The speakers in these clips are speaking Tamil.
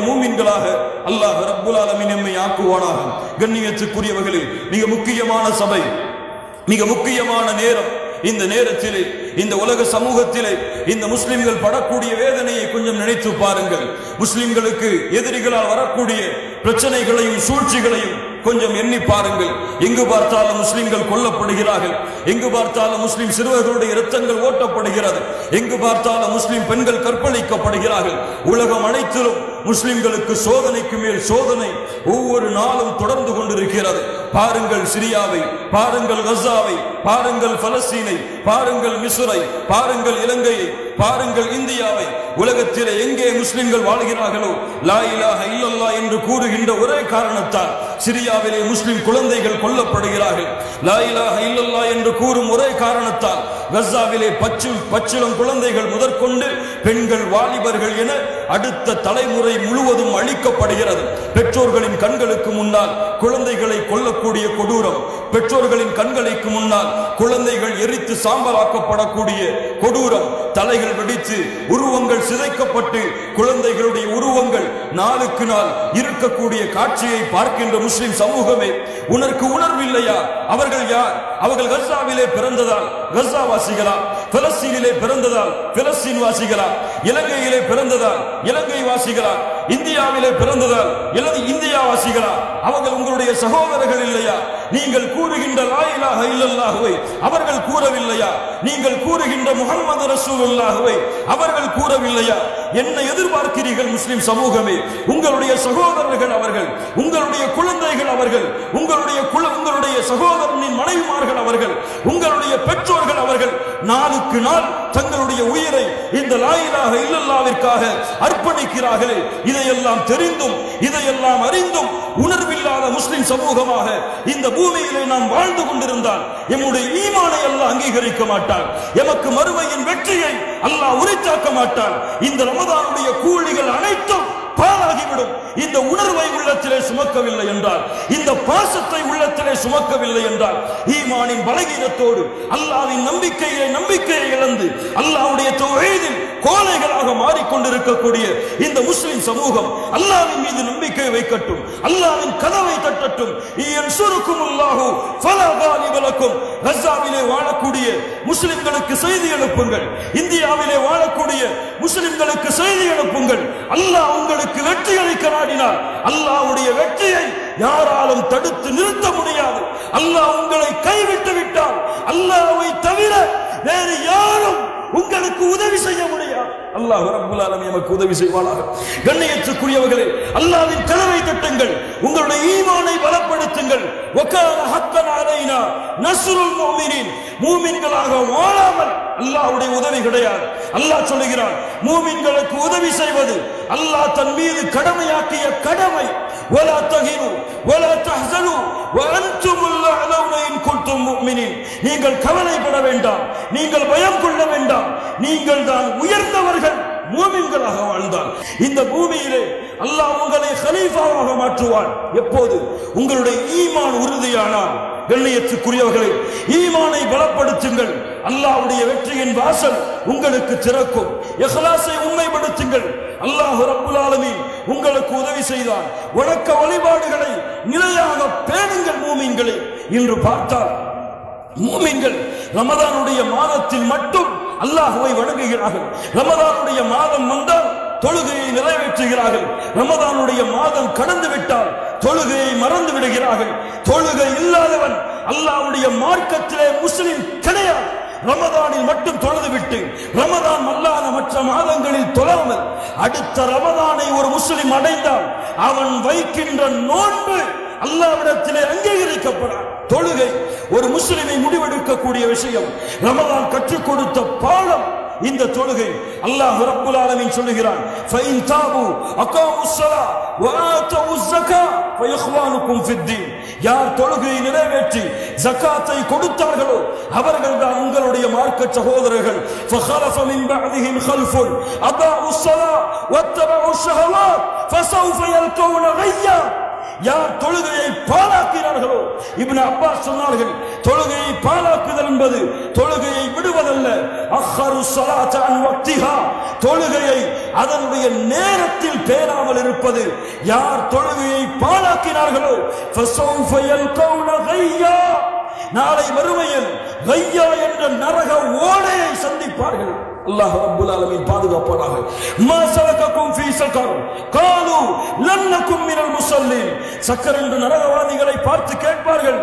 மூமின்களாக அல்லாஹ் ரப்புல் ஆலமீன் நம்மை ஆக்குவானாக. கண்ணியத்துக்குரியவர்களே, மிக முக்கியமான சபை, மிக முக்கியமான நேரம். இந்த நேரத்திலே, இந்த உலக சமூகத்திலே இந்த முஸ்லிம்கள் படக்கூடிய வேதனையை கொஞ்சம் நினைத்து பாருங்கள். முஸ்லிம்களுக்கு எதிரிகளால் வரக்கூடிய பிரச்சனைகளையும் சூழ்ச்சிகளையும் கொஞ்சம் எண்ணி பாருங்கள். எங்கு பார்த்தாலும் முஸ்லிம்கள் கொல்லப்படுகிறார்கள், எங்கு பார்த்தாலும் முஸ்லிம் சிறுவர்களுடைய இரத்தங்கள் ஓட்டப்படுகிறது, எங்கு பார்த்தாலும் முஸ்லிம் பெண்கள் கற்பழிக்கப்படுகிறார்கள். உலகம் அனைத்திலும் முஸ்லிம்களுக்கு சோதனைக்கு மேல் சோதனை ஒவ்வொரு நாளும் தொடர்ந்து கொண்டிருக்கிறது. பாருங்கள் சிரியாவை, பாருங்கள் கஸாவை, பாருங்கள் பலஸ்தீனை, பாருங்கள் மிஸ்ரை, பாருங்கள் இலங்கையை, பாருங்கள் இந்தியாவை. உலகத்திலே எங்கே முஸ்லிம்கள் வாழ்கிறார்களோ லா இலாஹ இல்லல்லாஹ் என்று கூறுகின்ற ஒரே காரணத்தால் சிரியாவிலே முஸ்லிம் குழந்தைகள் கொல்லப்படுகிறார்கள். லா இலாஹ இல்லல்லாஹ் என்று கூறும் ஒரே காரணத்தால் கஸாவிலே பச்சிளம் குழந்தைகள் முதற்கொண்டு பெண்கள், வாலிபர்கள் என அடுத்த தலைமுறை முழுவதும் அழிக்கப்படுகிறது. பெற்றோர்களின் கண்களுக்கு முன்னால் குழந்தைகளை கொல்லக்கூடிய கொடூரம், பெற்றோர்களின் கண்களுக்கு முன்னால் குழந்தைகள் எரித்து சாம்பலாக்கப்படக்கூடிய கொடூரம், தலைகள் வெடித்து உருவங்கள் சிதைக்கப்பட்டு குழந்தைகளுடைய உருவங்கள் நாளுக்கு நாள் இருக்கக்கூடிய காட்சியை பார்க்கின்ற முஸ்லிம் சமூகமே, உனக்கு உணர்வில்லையா? அவர்கள் யார்? அவர்கள் கஸாவிலே பிறந்ததால் கஸா வாசிகளா? பலஸ்தீனிலே பிறந்ததால் பலஸ்தீன் வாசிகளா? இலங்கையிலே பிறந்ததால் இலங்கை வாசிகளா? இந்தியாவிலே பிறந்ததால் இந்தியா வாசிகளா? அவர்கள் உங்களுடைய சகோதரர்கள் இல்லையா? நீங்கள் கூறுகின்ற லா இலாஹ இல்லல்லாஹ்வை அவர்கள் கூறவில்லையா? நீங்கள் கூறுகின்ற முஹம்மது ரசூலுல்லாஹ்வை அவர்கள் கூறவில்லையா? என்ன எதிர்பார்க்கிறீர்கள் முஸ்லிம் சமூகமே? உங்களுடைய சகோதரர்கள் அவர்கள், உங்களுடைய குழந்தைகள் அவர்கள், உங்களுடைய சகோதரனின் மனைவிமார்கள் அவர்கள், உங்களுடைய பெற்றோர்கள் அவர்கள் நாளுக்கு நாள் தங்களுடைய உயிரை இந்த லா இலாஹ இல்லல்லாஹ்விற்காக அர்ப்பணிக்கிறார்களே. இதையெல்லாம் தெரிந்தும் இதையெல்லாம் அறிந்தும் உணர்வில்லாத முஸ்லிம் சமூகமாக இந்த பூமியிலே நாம் வாழ்ந்து கொண்டிருந்தால் எம்முடைய ஈமானை அல்லாஹ் அங்கீகரிக்க மாட்டான். எமக்கு மறுமையின் வெற்றியை அல்லாஹ் உரித்தாக்க மாட்டான். இந்த ரமதானுடைய கூலிகள் அனைத்தும் பாழாகிவிடும். இந்த உணர்வை உள்ளத்திலே சுமக்கவில்லை என்றால், இந்த பாசத்தை உள்ளத்திலே சுமக்கவில்லை என்றால், ஈமானின் பலகீனத்தோடு அல்லாஹ்வின் நம்பிக்கையை இழந்து அல்லாஹ்வுடைய தௌஹீதில் கோழைகளாக மாறிக்கொண்டிருக்கக்கூடிய இந்த முஸ்லிம் சமூகம் அல்லாஹ்வின் மீது நம்பிக்கை வைக்கட்டும், அல்லாஹ்வின் கதவை தட்டட்டும். யன்சுருக்குமுல்லாஹு ஃபலா காலிப லக்கும். கஸாவிலே வாழக்கூடிய முஸ்லிம்களுக்கு செய்தி எழுப்புங்கள், இந்தியாவிலே வாழக்கூடிய முஸ்லிம்களுக்கு செய்தி எழுப்புங்கள். அல்லாஹ் உங்களுக்கு வெற்றி அளிக்க நாடினார். அல்லாஹ்வுடைய வெற்றியை யாராலும் தடுத்து நிறுத்த முடியாது. அல்லாஹ் உங்களை கைவிட்டு விட்டால் அல்லாஹ்வை தவிர வேறு யாரும் உங்களுக்கு உதவி செய்ய முடியாது. அல்லாஹ் ரப்புல் ஆலமீன் நமக்கு உதவி செய்வானாக. கண்ணியத்துக்குரியவர்களே, அல்லாஹ்வின் கதவை தட்டுங்கள், உங்களுடைய ஈமானை பலப்படுத்துங்கள். வகான ஹக்கன் அலைனா நஸ்ருல் முஃமினீன். மூமின்களாக வாழாமல் அல்லாஹ்வுடைய உதவி கிடையாது. அல்லாஹ் சொல்கிறான், மூமின்களுக்கு உதவி செய்வது அல்லாஹ் தன் மீது கடமையாக்கிய கடமை. வலா தஹினு வலா தஹ்சனு வஅன்துமுல் அலௌன இன் குன்தும் முஃமினீன். நீங்கள் கவலைப்பட வேண்டாம், நீங்கள் பயம் கொள்ள வேண்டாம், நீங்கள் தான் உயர்ந்தவர்கள் மூமின்களாக வாழ்ந்தால் இந்த பூமியிலே அல்லாஹ் உங்களை கலீஃபாவாக மாற்றுவான். எப்போது? உங்களுடைய ஈமான் உறுதியானால். கண்ணியத்துக்குரியவர்களே, ஈமானை பலப்படுத்துங்கள், அல்லாஹ்வுடைய வெற்றியின் வாசல் உங்களுக்கு திறக்கும். இஹ்லாஸை உண்மைப்படுத்துங்கள், அல்லாஹ் ரப்புல் ஆலமீன் உங்களுக்கு உதவி செய்தார். வணக்க வழிபாடுகளை நிலையாக பேணுங்கள் மூமின்களே. இன்று பார்த்தால் மூமின்கள் ரமதானுடைய மாதத்தில் மட்டும் அல்லாஹ்வை வணங்குகிறார்கள். ரமதானுடைய மாதம் வந்தால் தொழுகையை நிறைவேற்றுகிறார்கள். ரமதானுடைய மாதம் கடந்து விட்டால் தொழுகையை மறந்து விடுகிறார்கள். தொழுகை இல்லாதவன் அல்லாஹ்வுடைய மார்க்கத்திலே முஸ்லிம் கிடையாது. ரமதானில் மட்டும் தொழுதுவிட்டு ரமதான் அல்லாத மற்ற மாதங்களில் தொழாமல் அடுத்த ரமதானை ஒரு முஸ்லிம் அடைந்தால் அவன் வைக்கின்ற நோன்பு அல்லாஹ்விடத்திலே அங்கீகரிக்கப்படாது. தொழுகை ஒரு முஸ்லிமை முடிவெடுக்கக்கூடிய விஷயம். ரமதான் கற்றுக் கொடுத்த பாடம் இந்த தொழுகை. அல்லாஹ் ரப்புல் ஆலமீன் சொல்லுகிறான், ஃபைன் தாபு அகாமுஸ் ஸலா வ ஆதவுஸ் ஸகா ஃபயஹ்வானுக்கும் ஃபித்தீன். யார் தொழுகையை நிறைவேற்றி ஜகாத்தை கொடுத்தார்களோ அவர்கள்தான் உங்களுடைய மார்க்க சகோதரர்கள். ஃபഖலஃப மின் பஅதிஹிம் கல்ஃபுன் அதாஉஸ் ஸலா வத்தபஉஷ் ஷஹவாத் ஃபஸௌஃப யல்கௌன கய்யா. யார் தொழுகையை பாழாக்கிறார்களோ, இப்னு அப்பாஸ் சொன்னார்கள், தொழுகையை பாழாக்குதல் என்பது தொழுகையை விடுவதல்ல. அஹ்ஹரு ஸலாத அன் வக்திஹா, தொழுகையை அதனுடைய நேரத்தில் பேணாமல் இருப்பது. யார் தொழுகையை பாழாக்கினார்களோ ஃபஸௌஃப யல்கௌன கய்யா, நாளை மறுமையில் கய்யா என்ற நரக ஓடையை சந்திப்பார்கள். அல்லாஹ் ரப்பல் ஆலமீன் பாதுகாப்பானாக. மா ஸலககும் ஃபீ ஸகர் காலு லம் நகும் மினல் முஸல்லீன், சக்கர் என்ற நரகவாதிகளை பார்த்து கேட்பார்கள்,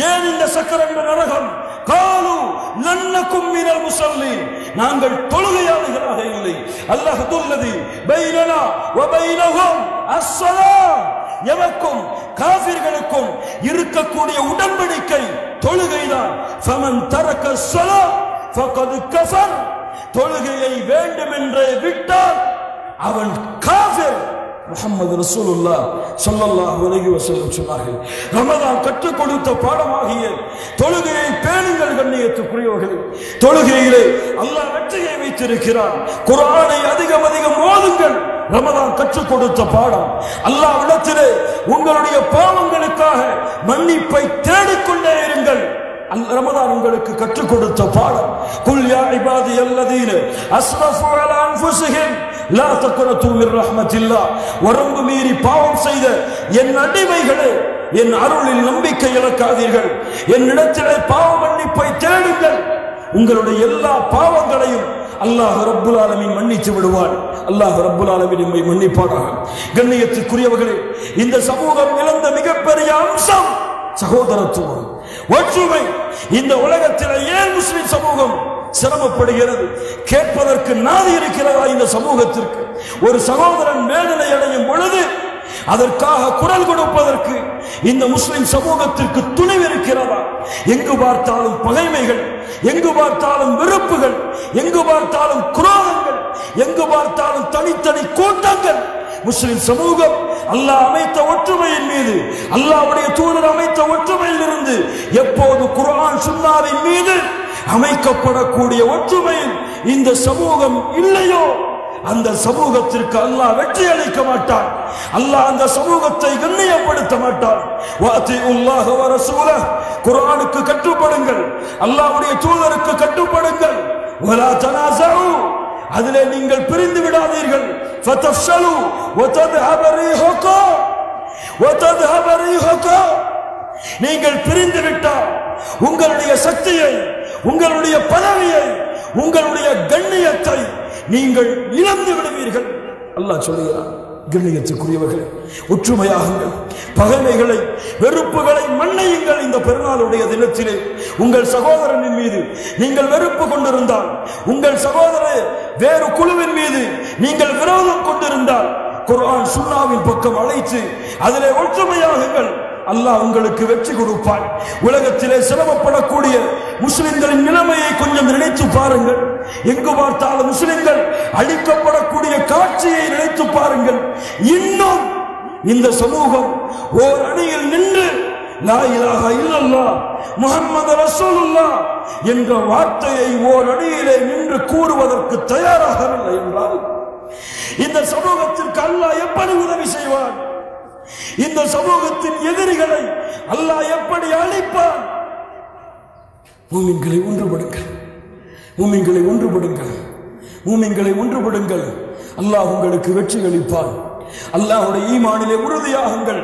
ஏன் இந்த சக்கர் என்ற நரகம்? காலு லம் நகும் மினல் முஸல்லீன், நாங்கள் தொழுகையாளிகளாக இல்லை. அல்லாஹ் துல்லதி பைனனா வ பைனஹும் அஸ்ஸலாம், எவக்கும் காஃபிர்களுக்கும் இருக்கக்கூடிய உடன்படிக்கை தொழுகைதான். ஃபமன் தரக ஸலாத் ஃபகத் கஃபர், தொழுகையை வேண்டும் என்றே விட்டால் அவன் காஃபிர். முஹம்மது ரசூலுல்லாஹ் ஸல்லல்லாஹு அலைஹி வஸல்லம் சொன்னார்கள், ரமதான் கற்றுக் கொடுத்த பாடமாகிய தொழுகையை பேணுங்கள் கண்ணியத்துக்குரியவர்களே. தொழுகையிலே அல்லாஹ் வெற்றியை வைத்திருக்கிறான். குர்ஆனை அதிகம் அதிகம் ஓதுங்கள். ரமதான் கற்றுக் கொடுத்த பாடம். அல்லாஹ்விடத்திலே உங்களுடைய பாவங்களுக்காக மன்னிப்பை தேடிக்கொண்டே இருங்கள். ரமதான் உங்களுக்கு கற்றுக் கொடுத்த பாடம். குல் யா இபாதியல்லதீன அஸ்ரஃபு அலா அன்ஃபுஸிஹிம் லா தக்னது மிர் ரஹ்மத்தில்லாஹ், வரம்பு மீறி பாவம் செய்த என் அடிமைகளே, என் அருளில் நம்பிக்கை இழக்காதீர்கள், என்னிடத்திலே பாவ மன்னிப்பை தேடுங்கள். உங்களுடைய எல்லா பாவங்களையும் அல்லாஹ் ரப்புல் ஆலமீன் மன்னித்து விடுவார். அல்லாஹ் ரப்புல் ஆலமீன் நம்மை மன்னிப்பானாக. கண்ணியத்துக்குரியவர்களே, இந்த சமூகம் இழந்த மிகப்பெரிய அம்சம் சகோதரத்துவம், ஒற்றுமை. இந்த உலகத்தில் ஏன் முஸ்லிம் சமூகம் சிரமப்படுகிறது? கேட்பதற்கு நாதி இருக்கிறதா இந்த சமூகத்திற்கு? ஒரு சகோதரன் வேதனை அடையும் பொழுது அதற்காக குரல் கொடுப்பதற்கு இந்த முஸ்லிம் சமூகத்திற்கு துணிவு இருக்கிறதா? எங்கு பார்த்தாலும் பகைமைகள், எங்கு பார்த்தாலும் வெறுப்புகள், எங்கு பார்த்தாலும் குரோதங்கள், எங்கு பார்த்தாலும் தனித்தனி கூட்டங்கள். முஸ்லிம் சமூகம் அல்லாஹ் அமைத்த ஒற்றுமையின் மீது, அல்லாஹ்வுடைய தூதர் அமைத்த ஒற்றுமையில் இருந்து எப்போது குர்ஆன் சுன்னாவின் மீது அமைக்கப்படக்கூடிய ஒற்றுமையில் இந்த சமூகம் இல்லையோ அந்த சமூகத்திற்கு அல்லாஹ் வெற்றி அளிக்க மாட்டான். அல்லாஹ் அந்த சமூகத்தை கண்ணியப்படுத்த மாட்டான். வஅத்தியுல்லாஹ வ ரசூலஹ், குர்ஆனுக்கு கட்டுப்படுங்கள், அல்லாஹ்வுடைய தூதருக்கு கட்டுப்படுங்கள். வலா தனாஸஉ, அதிலே நீங்கள் பிரிந்து விடாதீர்கள். ஃபதஃஷலு வதذهب ரீஹுக்கும் வதذهب ரீஹுக்கும், நீங்கள் பிரிந்து விட்டால் உங்களுடைய சக்தியை, உங்களுடைய பதவியை, உங்களுடைய கண்ணியத்தை நீங்கள் இழந்து விடுவீர்கள். அல்லாஹ் சொல்கிறான். கண்ணியத்துக்குரியவர்களே, ஒற்றுமையாகுங்கள், பகைமைகளை வெறுப்புகளை மன்னியுங்கள். இந்த பெருநாளுடைய தினத்திலே உங்கள் சகோதரனின் மீது நீங்கள் வெறுப்பு கொண்டிருந்தால், உங்கள் சகோதரர் வேறு குழுவின் மீது நீங்கள் விரோதம் கொண்டிருந்தால், குர்ஆன் சுன்னாவின் பக்கம் அழைத்து அதிலே ஒற்றுமையாகுங்கள். அல்லாஹ் உங்களுக்கு வெற்றி கொடுப்பான். உலகத்திலே சிரமப்படக்கூடிய முஸ்லிம்களின் நிலைமையை கொஞ்சம் நினைத்து பாருங்கள். எங்கு பார்த்தாலும் முஸ்லிம்கள் அழிக்கப்படக்கூடிய காட்சியை நினைத்து பாருங்கள். இன்னும் இந்த சமூகம் ஓர் அணியில் நின்று லா இலாஹ இல்லல்லாஹ் முஹம்மது ரசூலுல்லாஹ் என்ற வார்த்தையை ஓர் அணியிலே நின்று கூறுவதற்கு தயாராகவில்லை என்றால் இந்த சமூகத்திற்கு அல்லாஹ் எப்படி உதவி செய்வான்? இந்த சமூகத்தின் எதிரிகளை அல்லாஹ் எப்படி அழிப்பான்? மூமின்களை ஒன்றுபடுங்கள், மூமின்களை ஒன்றுபடுங்கள், மூமின்களை ஒன்றுபடுங்கள். அல்லாஹ் உங்களுக்கு வெற்றி அளிப்பான். அல்லாஹ்வுடைய ஈமானிலே உறுதியாகுங்கள்.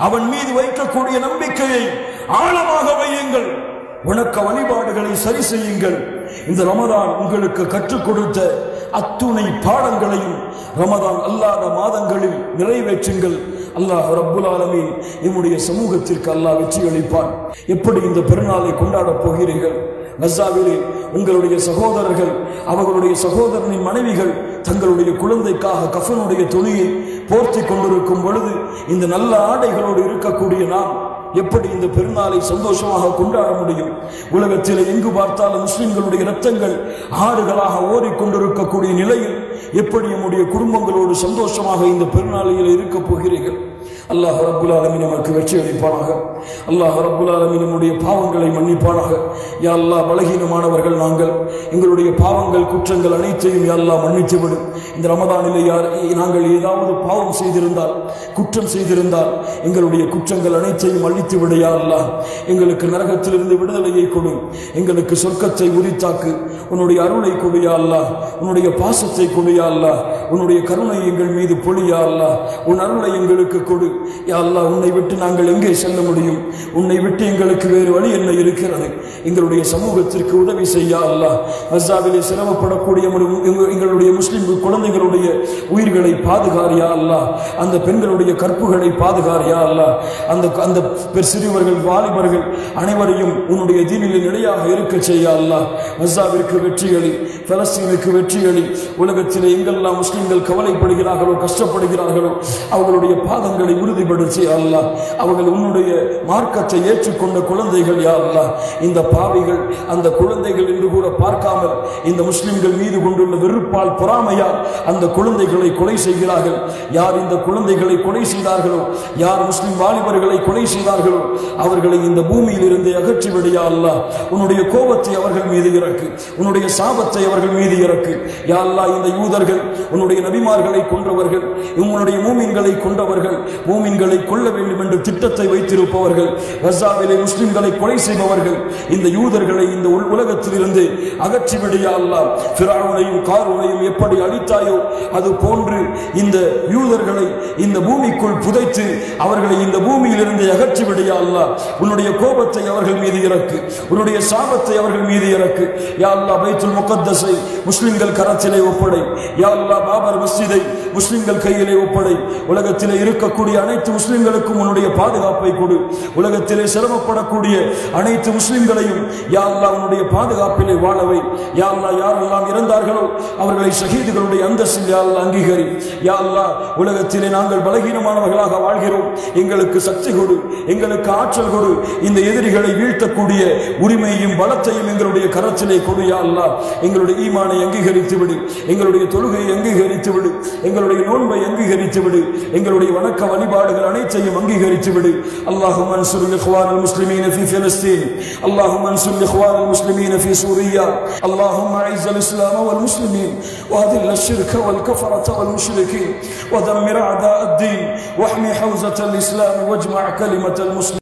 அவன் மீது வைக்கக்கூடிய நம்பிக்கையை ஆழமாக வையுங்கள். வணக்க வழிபாடுகளை சரி செய்யுங்கள். இந்த ரமதான் உங்களுக்கு கற்றுக் கொடுத்த அத்துணை பாடங்களையும் ரமதான் அல்லாத மாதங்களில் நிறைவேற்றுங்கள். அல்லாஹ் ரப்புல் ஆலமீன் நம்முடைய சமூகத்திற்கு அல்லாஹ் வெற்றி அளிப்பான். எப்படி இந்த பெருநாளை கொண்டாடப் போகிறீர்கள்? கஸாவிலே உங்களுடைய சகோதரர்கள், அவர்களுடைய சகோதரனின் மனைவிகள் தங்களுடைய குழந்தைக்காக கஃனுடைய துணியை போர்த்தி கொண்டிருக்கும் பொழுது இந்த நல்ல ஆடைகளோடு இருக்கக்கூடிய நாம் எப்படி இந்த பெருநாளை சந்தோஷமாக கொண்டாட முடியும்? உலகத்தில் எங்கு பார்த்தாலும் முஸ்லிம்களுடைய இரத்தங்கள் ஆறுகளாக ஓடிக்கொண்டிருக்கக்கூடிய நிலையில் எப்படி நம்முடைய குடும்பங்களோடு சந்தோஷமாக இந்த பெருநாளையில் இருக்க போகிறீர்கள்? அல்லாஹ் ரப்புல் ஆலமீன் நமக்கு வெற்றி அளிப்பானாக. அல்லாஹ் ரப்புல் ஆலமீன் நம்முடைய பாவங்களை மன்னிப்பானாக. யா அல்லாஹ், பலகீனமானவர்கள் நாங்கள், எங்களுடைய பாவங்கள் குற்றங்கள் அனைத்தையும் யா அல்லாஹ் மன்னித்து விடும். இந்த ரமதானிலே நாங்கள் ஏதாவது பாவம் செய்திருந்தால், குற்றம் செய்திருந்தால் எங்களுடைய குற்றங்கள் அனைத்தையும் அழித்து விட யா அல்லாஹ். எங்களுக்கு நரகத்திலிருந்து விடுதலையை கொடு, எங்களுக்கு சொர்க்கத்தை உரித்தாக்கு, உன்னுடைய அருளை கொடு யா அல்லாஹ், உன்னுடைய பாசத்தை கொடு யா அல்லாஹ், உன்னுடைய கருணை எங்கள் மீது பொழி யா அல்லாஹ், உன் அருளை எங்களுக்கு கொடு யா அல்லாஹ். உன்னை விட்டு நாங்கள் எங்கே செல்ல முடியும்? உன்னை விட்டு எங்களுக்கு வேறு வழி என்ன இருக்கிறது? எங்களுடைய சமூகத்திற்கு உதவி செய்ய அல்லாஹ். கஸாவிலே சிரமப்படக்கூடிய எங்களுடைய முஸ்லிம் குழந்தைகளுடைய உயிர்களை பாதுகாரியா அல்லாஹ். அந்த பெண்களுடைய கற்புகளை பாதுகாரியா அல்லாஹ். அந்த சிறுவர்கள் வாலிபர்கள் அனைவரையும் உன்னுடைய தீனில் நிலையாக இருக்க செய்ய அல்லாஹ். கஸாவிற்கு வெற்றிகளி, பலஸ்தீனுக்கு வெற்றிகளி. உலகத்திலே எங்கெல்லாம் முஸ்லிம்கள் கவலைப்படுகிறார்களோ, கஷ்டப்படுகிறார்களோ, அவர்களுடைய பாதங்களை உறுதிப்படுத்தி அல்லாஹ். அவர்கள் உன்னுடைய மார்க்கத்தை ஏற்றுக்கொண்ட குழந்தைகள் யா அல்லாஹ். இந்த பாவிகள் அந்த குழந்தைகள் என்று கூட பார்க்காமல் இந்த முஸ்லிம்கள் மீது கொண்டுள்ள வெறுப்பால், பொறாமையால் அந்த குழந்தைகளை கொலை செய்கிறார்கள். யார் இந்த குழந்தைகளை கொலை செய்தார்களோ, யார் முஸ்லிம் வாலிபர்களை கொலை செய்தார்களோ, அவர்களை இந்த பூமியில் இருந்து அகற்றிவிடியா அல்லாஹ். உன்னுடைய கோபத்தை அவர்கள் மீது இறக்கு, உன்னுடைய சாபத்தை அவர்கள் மீது இறக்கு யா அல்லாஹ். இந்த யூதர்கள் உன்னுடைய நபிமார்களை கொன்றவர்கள், உன்னுடைய மூமின்களை கொண்டவர்கள், மூமின்களை கொல்ல வேண்டும் என்று திட்டத்தை வைத்திருப்பவர்கள், கஸாவிலே முஸ்லிம்களை கொலை செய்பவர்கள், இந்த யூதர்களை இந்த உலகத்தில் இருந்து அகற்றிவிடியா அல்லாஹ். ஃபிரௌனையும் காரூனையும் எப்படி அழித்தாயோ அது போன்று இந்த யூதர்களை இந்த பூமிக்குள் புதைத்து அவர்களை இந்த பூமியில் இருந்து அகற்றிவிடியா அல்லாஹ். உன்னுடைய கோபத்தை அவர்கள் மீது இறக்கு, உன்னுடைய சாபத்தை அவர்கள் மீது இறக்கு யா அல்லாஹ். பைத்துல் முகத்தஸை முஸ்லிம்கள் கரத்திலே ஒப்படை யா அல்லாஹ். பாபர் மஸ்ஜிதை முஸ்லிம்கள் கையிலே ஒப்படை. உலகத்திலே இருக்கக்கூடிய அனைத்து முஸ்லிம்களுக்கும் உன்னுடைய பாதுகாப்பை கொடு. உலகத்திலே சிரமப்படக்கூடிய அனைத்து முஸ்லிம்களையும் யா அல்லாஹ் உன்னுடைய பாதுகாப்பிலே வாழவை யா அல்லாஹ். யாரெல்லாம் இறந்தார்களோ அவர்களை ஷஹீதுகளுடைய அந்தஸ்தில் யா அல்லாஹ் அங்கீகரி யா அல்லாஹ். உலகத்திலே நாங்கள் பலகீனமானவர்களாக வாழ்கிறோம், எங்களுக்கு சக்தி கொடு, எங்களுக்கு ஆற்றல் கொடு. இந்த எதிரிகளை வீழ்த்தக்கூடிய உரிமையும் பலத்தையும் எங்களுடைய கரத்திலே கொடு யா அல்லாஹ். எங்களுடைய ஈமானை அங்கீகரித்து விடு, எங்களுடைய தொழுகையை அங்கீகரித்து விடு, எங்களுடைய நோன்பை அங்கீகரித்து விடு, எங்களுடைய வணக்க வழிபாடுகள் அனைத்தையும் அங்கீகரித்து விடு. அல்லாஹும்ம அன்சுர் இக்வானல் முஸ்லிமீன ஃபீ ஃபிலஸ்தீன், அல்லாஹும்ம அன்சுர் இக்வானல் முஸ்லிமீன ஃபீ சூரியா, அல்லாஹும்ம அஇஸ்ஸல் இஸ்லாம் வல் முஸ்லிமீன் வஅதில் الشرك والكفرة والمشركين ودمر أعداء الدين واحمي حوزة الإسلام واجمع كلمة المسلمين.